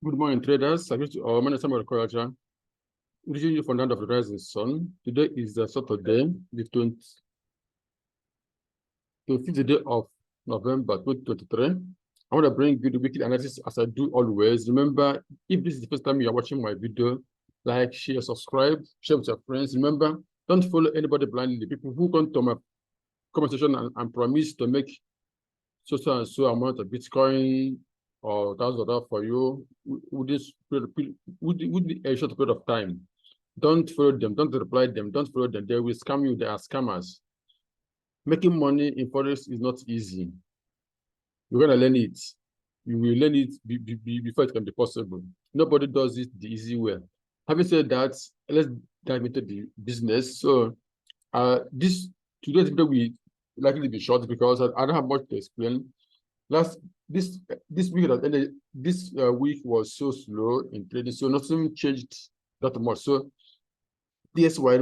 Good morning, traders. My name is Okoyeocha. Reaching you from the land of the rising sun. Today is Saturday, the 25th day of November 2023. I want to bring you the weekly analysis as I do always. Remember, if this is the first time you are watching my video, like, share, subscribe, share with your friends. Remember, don't follow anybody blindly. People who come to my comment section and promise to make so and so amount of Bitcoin or $1,000 for you with a short period of time. Don't follow them. Don't reply them. Don't follow them. They will scam you. They are scammers. Making money in forex is not easy. You're gonna learn it. You will learn it before it can be possible. Nobody does it the easy way. Having said that, let's dive into the business. So, today's video will likely be short because I don't have much to explain. This week that ended, this week was so slow in trading, so nothing changed that much. So DSY,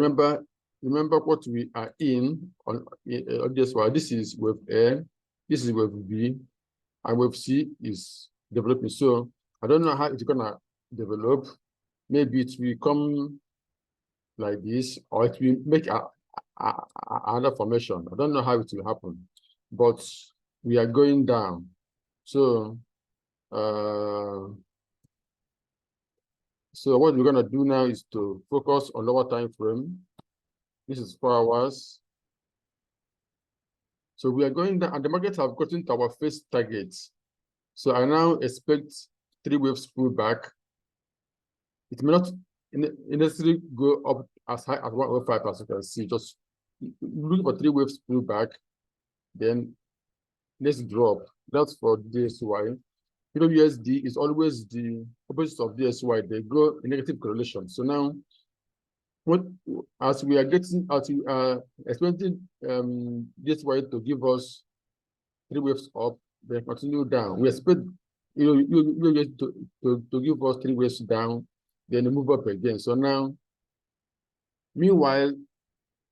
remember what we are in on DSY. This is wave A, this is wave B, and wave C is developing. So I don't know how it's gonna develop. Maybe it will come like this, or it will make another formation. I don't know how it will happen, but we are going down. So what we're gonna do now is to focus on lower time frame. This is 4 hours. So we are going down, and the markets have gotten to our first target. So I now expect 3 waves pullback. It may not necessarily go up as high as 105, as you can see. Just looking for 3 waves pullback, then let's drop. That's for DSY. USD is always the opposite of DSY. They go in negative correlation. So now, as we are expecting DSY to give us 3 waves up, then continue down. We expect to give us 3 waves down, then move up again. So now, meanwhile,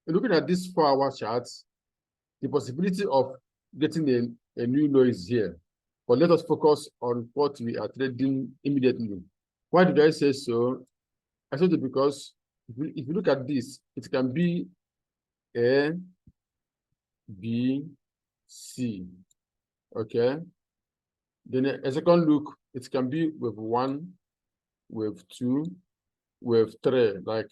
looking at this 4-hour chart, the possibility of getting a new low is here. But let us focus on what we are trading immediately. Why did I say so? I said it because if you look at this, it can be A, B, C. Okay. Then a second look, it can be wave 1, wave 2, wave 3, like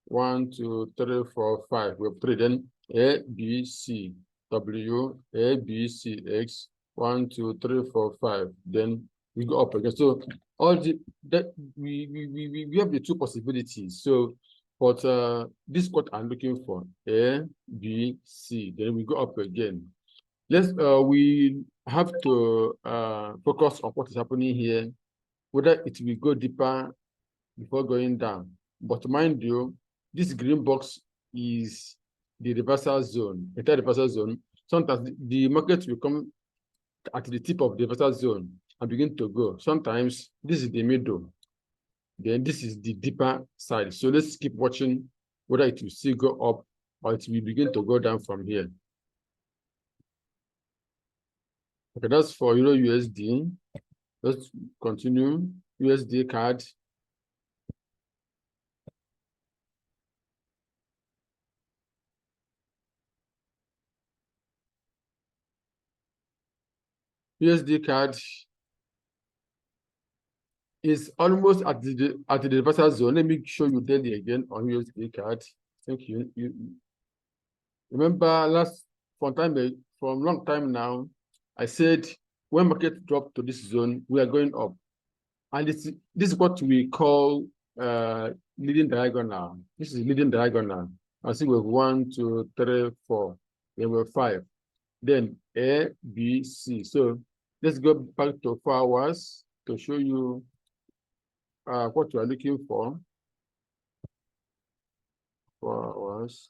1, 2, 3, 4, 5, wave 3. Then A, B, C, W, A, B, C, X, 1, 2, 3, 4, 5. Then we go up again. So all we have the 2 possibilities. So, but this is what I'm looking for: A, B, C. Then we go up again. We have to focus on what is happening here, whether it will go deeper before going down. But mind you, this green box is the reversal zone, entire reversal zone. Sometimes the market will come at the tip of the reversal zone and begin to go. Sometimes this is the middle, then this is the deeper side. So let's keep watching whether it will still go up or it will begin to go down from here. Okay, that's for Euro USD. Let's continue. USD card. USD card is almost at the reversal zone. Let me show you daily again on USD card. Thank you. Remember from long time now, I said when market dropped to this zone, we are going up. And this is what we call leading diagonal. This is leading diagonal. I see we have 1, 2, 3, 4. Then we have 5. Then A, B, C. So let's go back to 4 hours to show you what we are looking for. 4 hours.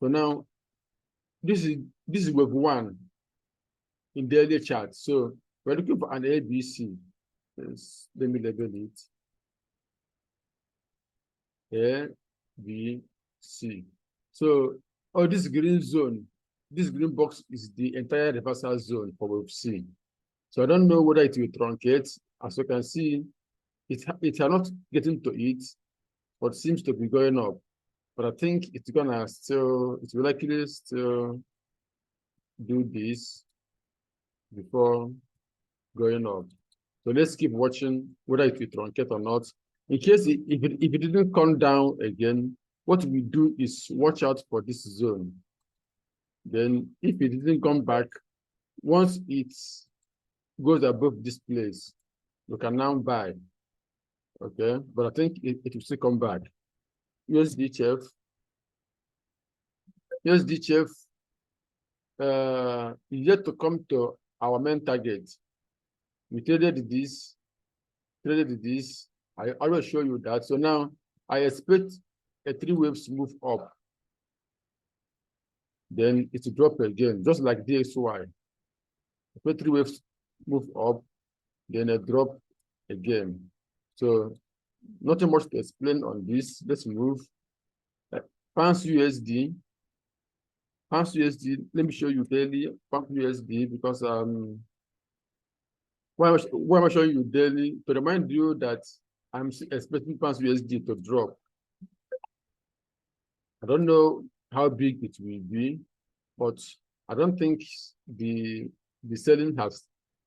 So now this is wave 1 in the early chart. So we're looking for an ABC. Let me label it. A, B, C. So this green zone, this green box is the entire reversal zone for wave C. So I don't know whether it will truncate. As you can see, it are not getting to it, but seems to be going up. But I think it's gonna still, it will likely still do this before going up. So let's keep watching whether it will truncate or not. In case if it didn't come down again, what we do is watch out for this zone. Then if it didn't come back, once it goes above this place, we can now buy. Okay, but I think it will still come back. USDHF is yet to come to our main target. We traded this. I always show you that. So now I expect a 3 waves move up. Then it will drop again, just like DXY. Expect 3 waves move up, then a drop again. So nothing much to explain on this. Let's move. Pounds USD. Pounds USD. Let me show you daily Pounds USD because why am I showing you daily? To remind you that I'm expecting Pounds USD to drop. I don't know how big it will be, but I don't think the selling has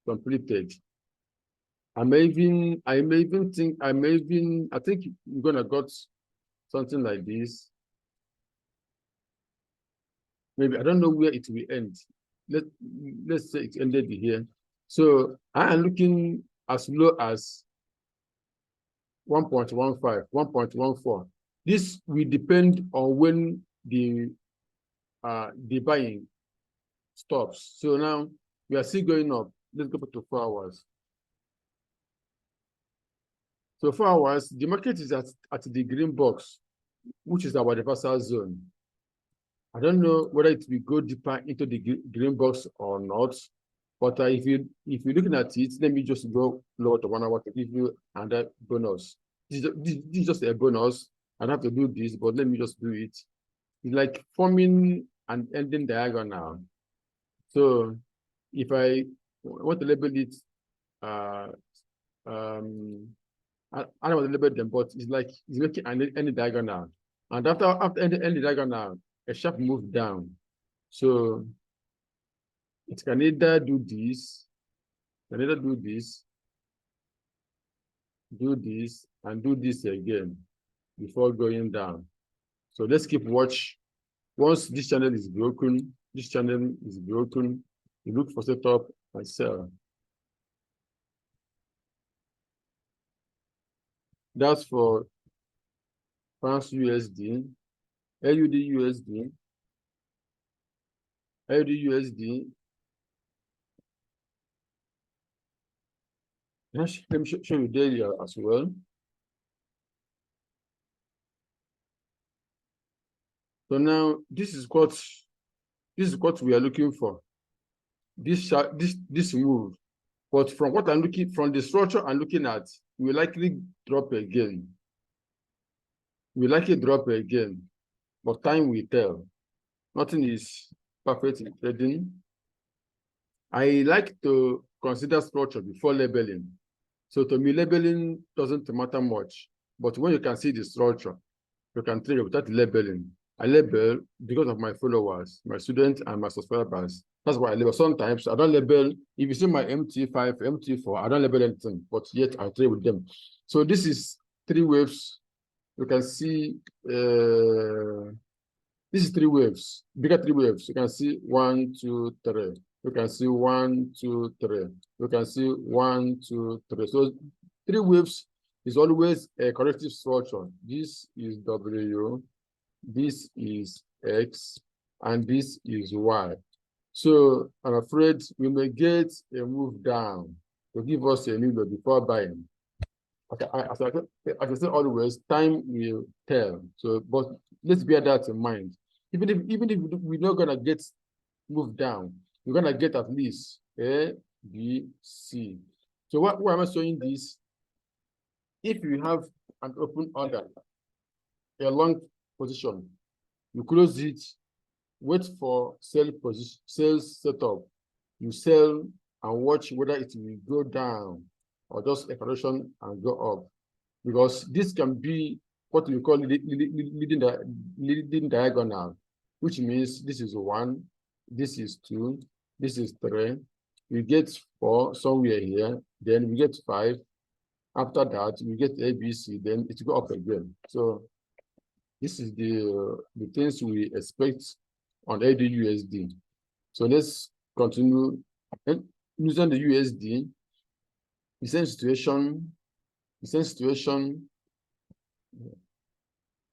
completed. I think we're gonna got something like this. Maybe I don't know where it will end. Let's say it ended here. So I am looking as low as 1.15, 1.14. This will depend on when the buying stops. So now we are still going up. Let's go back to 4 hours. So 4 hours, the market is at the green box, which is our reversal zone. I don't know whether it will go deeper into the green box or not. But if you're looking at it, let me just go lower to 1 hour to give you another bonus. This is just a bonus. I don't have to do this, but let me just do it. It's like forming an ending diagonal. So if I want to label it, I don't want to label them, but it's like it's making any diagonal. And after any diagonal, a sharp move down. So it can either do this, and do this again before going down. So let's keep watch. Once this channel is broken, you look for setup and sell. That's for Pounds USD, AUD USD, AUD USD. Let me show you daily as well. So now this is what we are looking for. This move. But from what I'm looking, from the structure I'm looking at, we will likely drop again. But time will tell. Nothing is perfect in trading. I like to consider structure before labeling. So to me, labeling doesn't matter much. But when you can see the structure, you can trade without labeling. I label because of my followers, my students, and my subscribers. That's why I label. Sometimes I don't label. If you see my MT5, MT4, I don't label anything, but yet I trade with them. So this is 3 waves. You can see this is 3 waves, bigger 3 waves. You can see 1, 2, 3. You can see 1, 2, 3. You can see 1, 2, 3. So 3 waves is always a corrective structure. This is W, this is X, and this is Y. So I'm afraid we may get a move down to give us a new low before buying. Okay, as I say always, time will tell. So, but let's bear that in mind. Even if we're not gonna get moved down, we're gonna get at least A, B, C. So why am I showing this? If you have an open order, a long position, you close it, wait for sales setup. You sell and watch whether it will go down or just a correction and go up, because this can be what we call leading diagonal, which means this is 1, this is 2, this is 3, we get 4 somewhere here, then we get 5. After that, we get ABC, then it go up again. So this is the things we expect on AUD/USD. So let's continue. And using the USD, the same situation.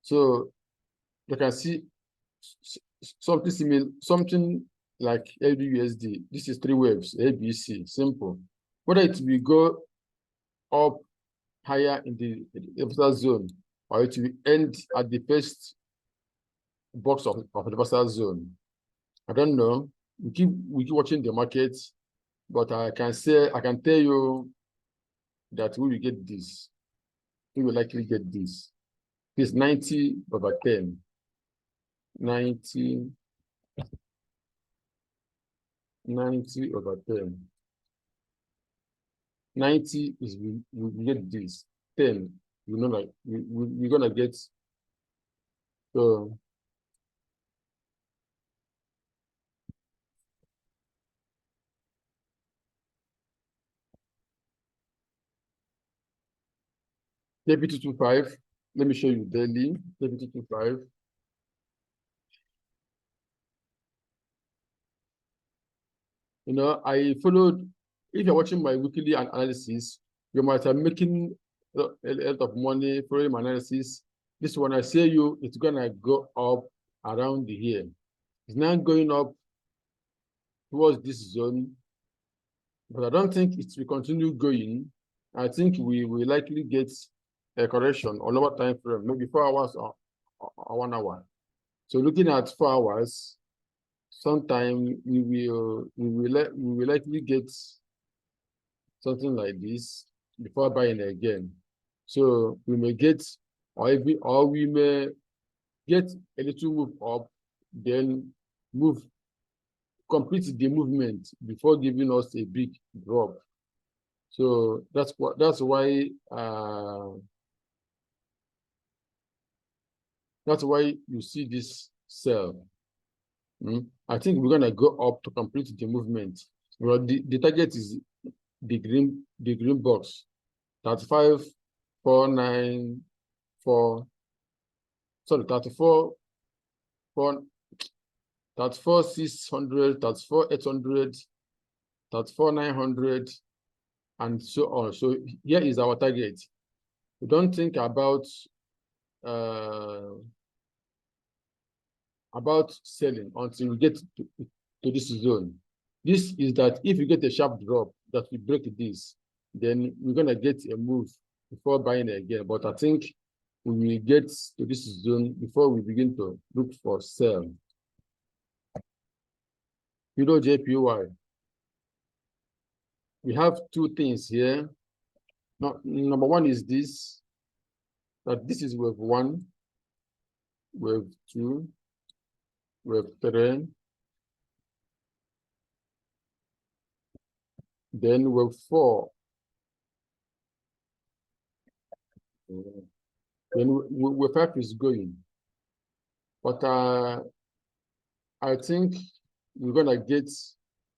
So you can see something similar, something like AUD/USD. This is 3 waves, ABC, simple. Whether it will go up higher in the reversal zone, or it will end at the first box of the reversal zone. I don't know. We keep watching the market, but I can tell you that we will get this. We will likely get this. This 90/10. 90/10. 90 is we get this. 10, you know, like we're gonna get. So BT25. Let me show you daily. BT25. You know, I followed. If you're watching my weekly analysis, you might have making a lot of money following my analysis. This one, I say you, it's gonna go up around here. It's now going up towards this zone, but I don't think it will continue going. I think we will likely get a correction on lower time frame, maybe 4 hours or 1 hour. So looking at 4 hours, sometime we will likely get something like this before buying again. So we may get, or we may get a little move up, then complete the movement before giving us a big drop. So that's why you see this sell. I think we're gonna go up to complete the movement. Well, the target is the green box. 35,494. Sorry, 34,600, 34,800, 34,900, and so on. So here is our target. We don't think about selling until we get to this zone. This is that if you get a sharp drop that we break this, then we're gonna get a move before buying again. But I think we will get to this zone before we begin to look for sell. JPY. We have 2 things here. Now, number 1 is this, that this is wave 1, wave 2, wave 3, then wave 4. Then wave 5 is going. But I think we're gonna get,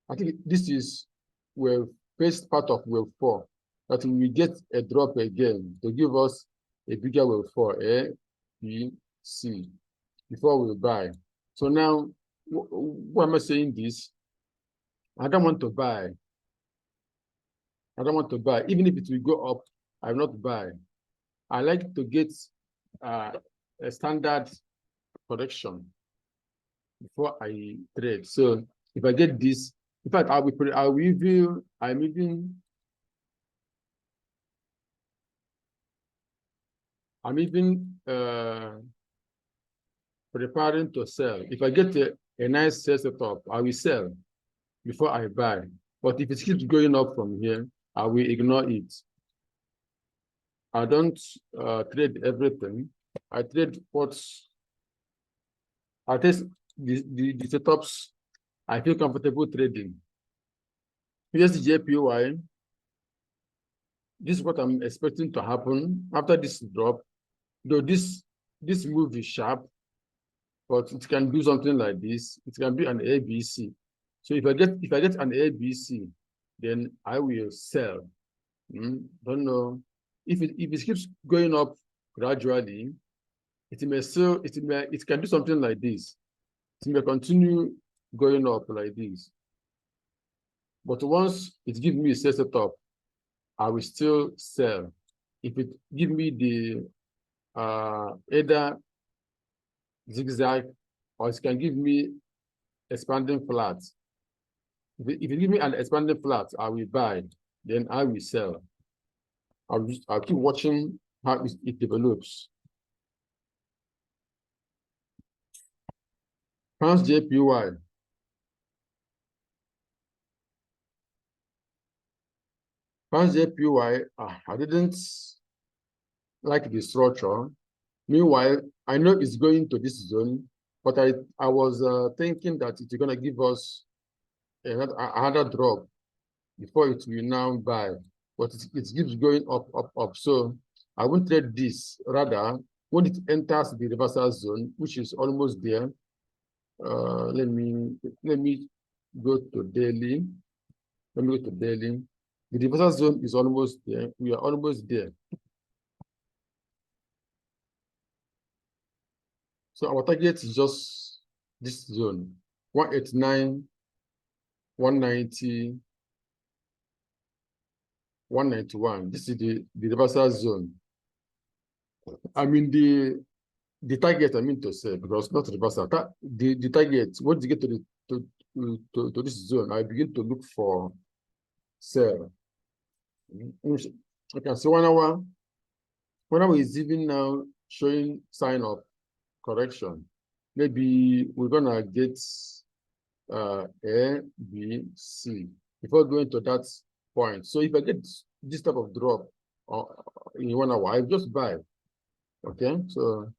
I think this is wave first part of wave 4, that we get a drop again to give us a bigger wave 4, A, B, C, before we buy. So now, why am I saying this? I don't want to buy. Even if it will go up, I will not buy. I like to get a standard correction before I trade. So if I get this, in fact, I'm even preparing to sell. If I get a nice sell setup, I will sell before I buy. But if it keeps going up from here, I will ignore it. I don't trade everything. I trade I test the setups I feel comfortable trading. Here's the JPY. This is what I'm expecting to happen after this drop. Though this move is sharp, but it can do something like this. It can be an ABC. So if I get an ABC, then I will sell. Don't know if it keeps going up gradually. It can do something like this. It may continue going up like this. But once it gives me a setup, I will still sell. If it gives me the either zigzag, or it can give me expanding flat. If it gives me an expanding flat, I will buy. Then I will sell. I'll keep watching how it develops. Pounds JPY. Pounds JPY, I didn't like the structure. Meanwhile, I know it's going to this zone, but I was thinking that it's going to give us another drop before it will now buy. But it keeps going up, up, up. So I won't trade this. Rather, when it enters the reversal zone, which is almost there, let me go to daily. Let me go to daily. The reversal zone is almost there. We are almost there. So our target is just this zone, 189, 190, 191. This is the reversal zone. I mean the target, I mean to say, because not reversal. The target, once you get to this zone, I begin to look for sell. Okay, so 1 hour is even now showing sign of correction. Maybe we're gonna get A, B, C before going to that point. So if I get this type of drop in 1 hour, I just buy. Okay, so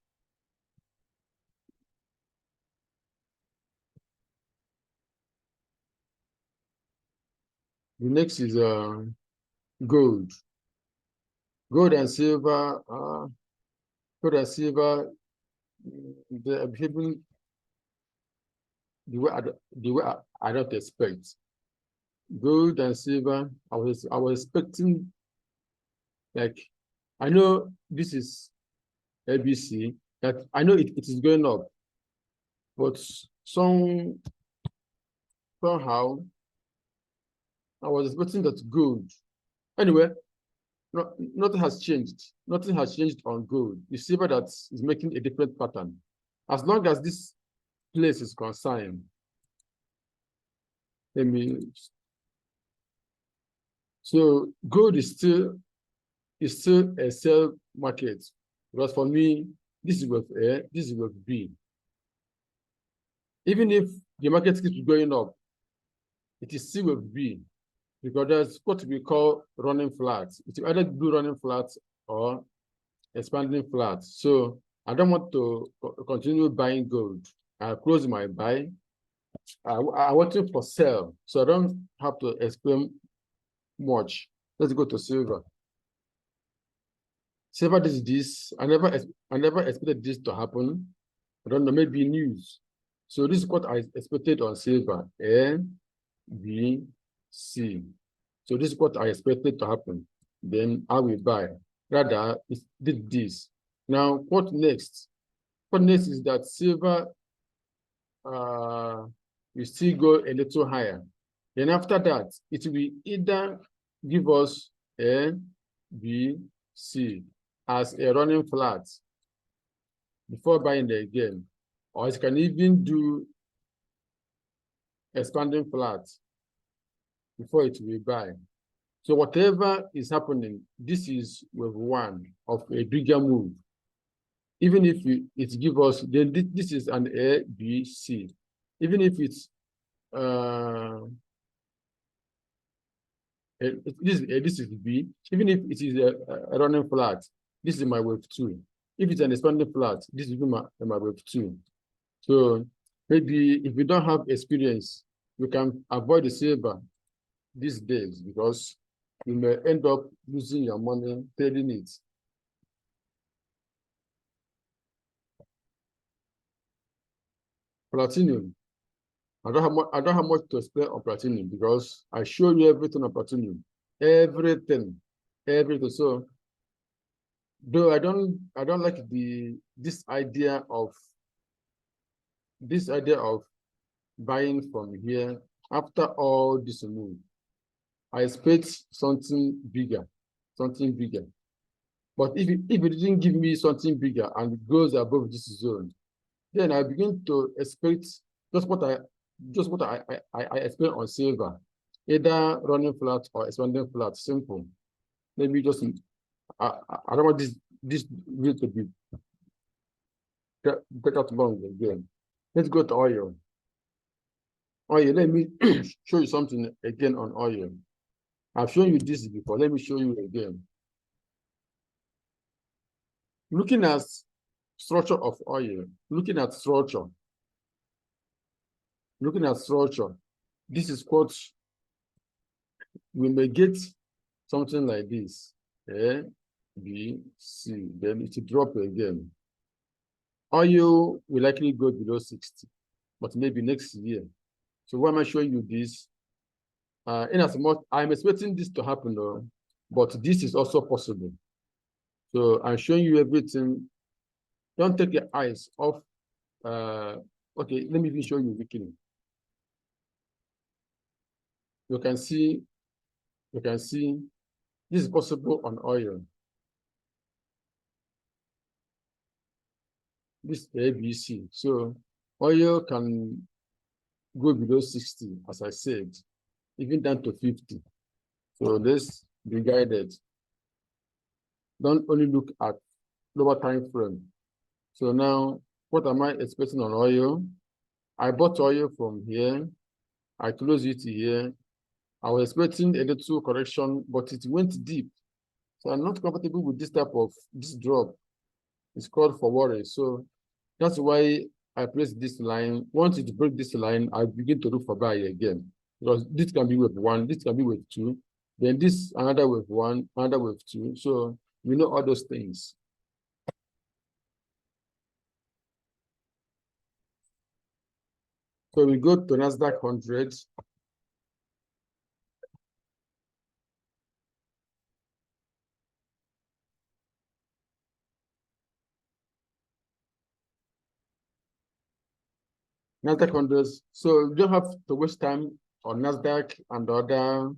the next is gold. Gold and silver. Gold and silver, they are behaving the way I don't expect. Gold and silver, I was expecting, like, I know this is ABC, that I know it is going up, but somehow I was expecting that gold. Anyway, nothing has changed. Nothing has changed on gold. The silver that is making a different pattern. As long as this place is concerned, let me. So gold is still a sell market, because for me, this is with A, this is with B. Even if the market keeps going up, it is still with B, because there's what we call running flats. It's either do running flats or expanding flats. So I don't want to continue buying gold. I close my buy. I waiting for sell, so I don't have to explain much. Let's go to silver. Silver, this. I never expected this to happen. I don't know, maybe news. So this is what I expected on silver. A, B, C. So this is what I expected to happen. Then I will buy. Rather, it did this. Now, what next? What next is that silver will still go a little higher. Then after that, it will either give us A, B, C as a running flat before buying it again, or it can even do expanding flat before it will buy. So whatever is happening, this is wave one of a bigger move. Even if it gives us, then this is an A, B, C. Even if it's this is B. Even if it is a running flat, this is my wave two. If it's an expanding flat, this is my wave two. So maybe if we don't have experience, we can avoid the silver these days because you may end up losing your money trading it. Platinum. I don't have much to explain on platinum because I show you everything on platinum. Everything. So though I don't like this idea of buying from here after all this move. I expect something bigger. But if it didn't give me something bigger and it goes above this zone, then I begin to expect just what I expect on silver, either running flat or expanding flat. Simple. Maybe just I don't want this rate to be get out long again. Let's go to oil. Oil. Let me show you something again on oil. I've shown you this before. Let me show you again. Looking at structure of oil, looking at structure, this is what we may get something like this. A, B, C, then it will drop again. Oil will likely go below 60, but maybe next year. So why am I showing you this? In as much, I'm expecting this to happen, though, but this is also possible. So I'm showing you everything. Don't take your eyes off. Okay, let me even show you weekly. You can see this is possible on oil. This ABC. So oil can go below 60, as I said, even down to 50. So let's be guided. Don't only look at lower time frame. So now, what am I expecting on oil? I bought oil from here. I closed it here. I was expecting a little correction, but it went deep. So I'm not comfortable with this type of drop. It's called for worry. So that's why I placed this line. Once it breaks this line, I begin to look for buy again. Because this can be wave 1, this can be wave 2, then this another wave 1, another wave 2. So we know all those things. So we go to NASDAQ 100. NASDAQ 100. So you don't have to waste time on NASDAQ and other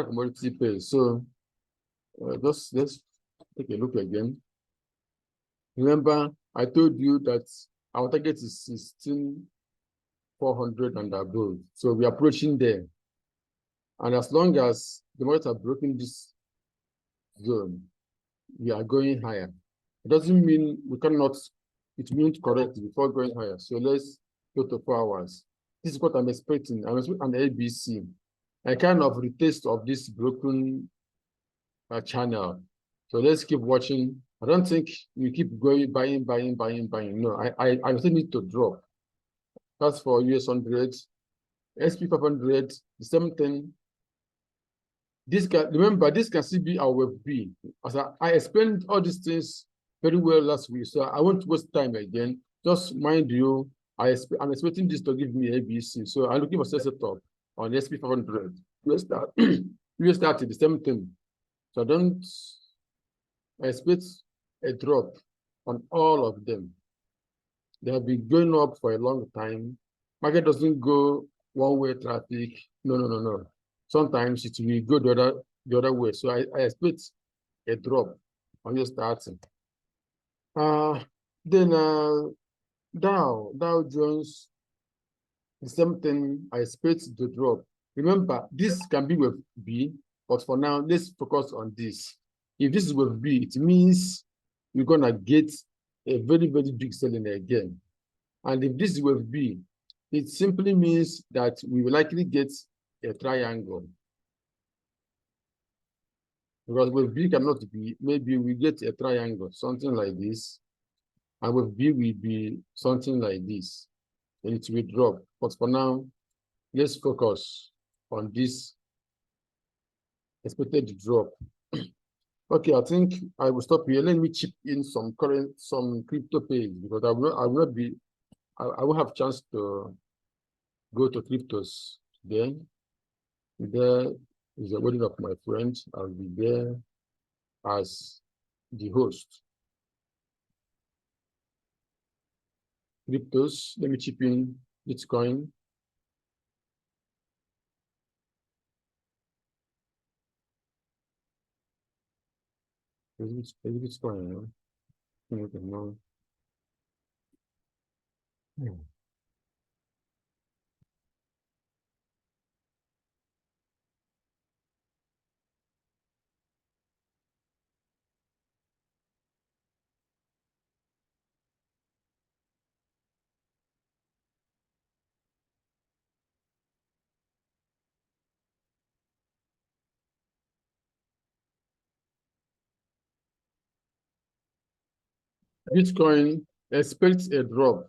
commodity pairs. So let's take a look again. Remember, I told you that our target is 16,400 and above. So we're approaching there. And as long as the markets are breaking this zone, we are going higher. It doesn't mean we cannot, it means correct before going higher. So let's go to 4 hours. This is what I'm expecting. I'm expecting an ABC. A kind of retest of this broken channel. So let's keep watching. I don't think we keep going buying. No, I still need to drop. That's for US 100, SP 500, the same thing. This can, remember, this can still be our wave B. As I explained all these things very well last week, so I won't waste time again. Just mind you, I'm expecting this to give me ABC. So I'm looking for setup on SP 500. US started the same thing. So I don't expect a drop on all of them. They have been going up for a long time. Market doesn't go one-way traffic. No. Sometimes it will go the other way. So I expect a drop on your starting. Then Dow Jones, the same thing. I expect the drop. Remember, this can be with B, but for now, let's focus on this. If this is with B, it means we're gonna get a very, very big selling again. And if this is with B, it simply means that we will likely get a triangle. Because with B cannot be, maybe we get a triangle, something like this. And with B will be something like this. And it will drop. But for now, let's focus on this expected drop. Okay, I think I will stop here. Let me chip in some crypto page, because I will have chance to go to cryptos. Then there is the wedding of my friend. I'll be there as the host. Cryptos, let me chip in Bitcoin. Is Bitcoin? No. Bitcoin expects a drop.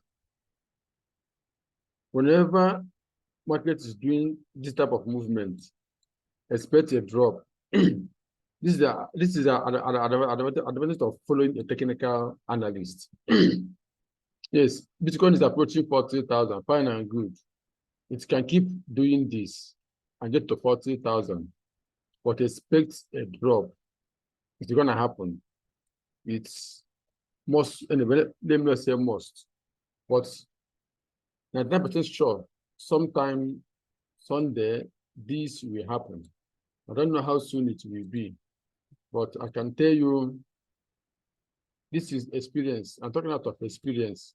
Whenever market is doing this type of movement, expect a drop. This is an advantage of following a technical analyst. Yes, Bitcoin is approaching 40,000, fine and good. It can keep doing this and get to 40,000, but expect a drop. It's going to happen. It's most, anyway, let me not say most, but 99% sure sometime Sunday this will happen. I don't know how soon it will be, but I can tell you this is experience. I'm talking out of experience.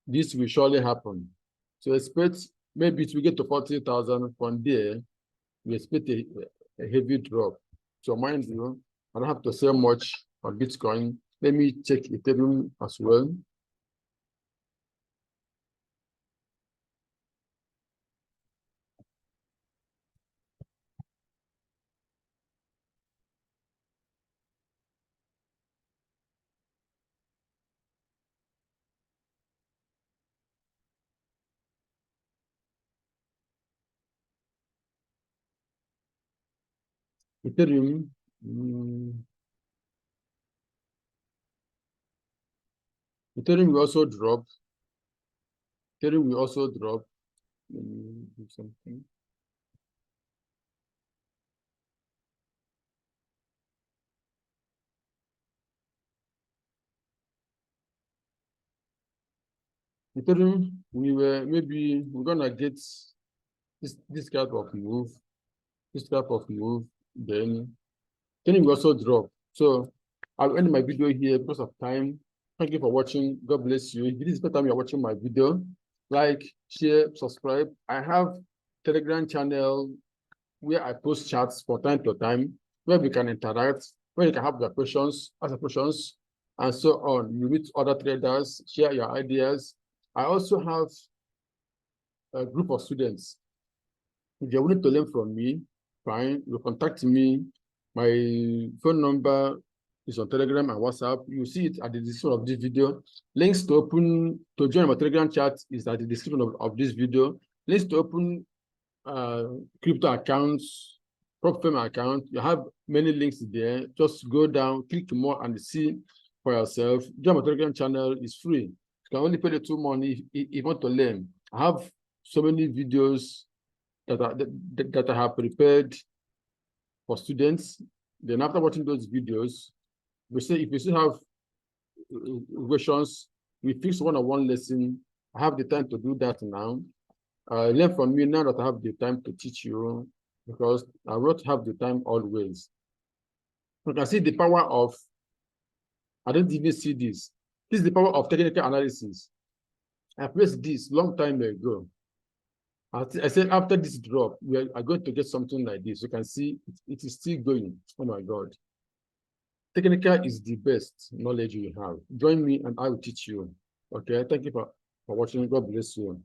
This will surely happen. So expect, maybe it will get to 40,000. From there, we expect a heavy drop. So mind you, I don't have to sell much on Bitcoin. Let me check Ethereum as well. Ethereum, Ethereum will also drop. Ethereum will also drop. Let me do something. Ethereum, we're gonna get this type of move, then Ethereum will also drop. So I'll end my video here because of time. Thank you for watching. God bless you. If this is the first time you're watching my video, like, share, subscribe. I have Telegram channel where I post chats from time to time, where we can interact, where you can have your questions, ask your questions, and so on. You meet other traders, share your ideas. I also have a group of students. If you're willing to learn from me, fine, you contact me. My phone number is on Telegram and WhatsApp. You see it at the description of this video. Links to join my Telegram chat is at the description of this video. Links to open crypto accounts, prop firm account. You have many links there. Just go down, click more, and see for yourself. Join my Telegram channel is free. You can only pay the money if you want to learn. I have so many videos that I have prepared for students. Then after watching those videos, if you still have questions, we fix one-on-one lesson. I have the time to do that now. Learn from me now that I have the time to teach you, because I won't have the time always. You can see the power of, I don't even see this. This is the power of technical analysis. I placed this long time ago. I said after this drop, we are going to get something like this. You can see it is still going. Oh my God. Technical is the best knowledge you have. Join me and I will teach you. Okay, thank you for watching. God bless you.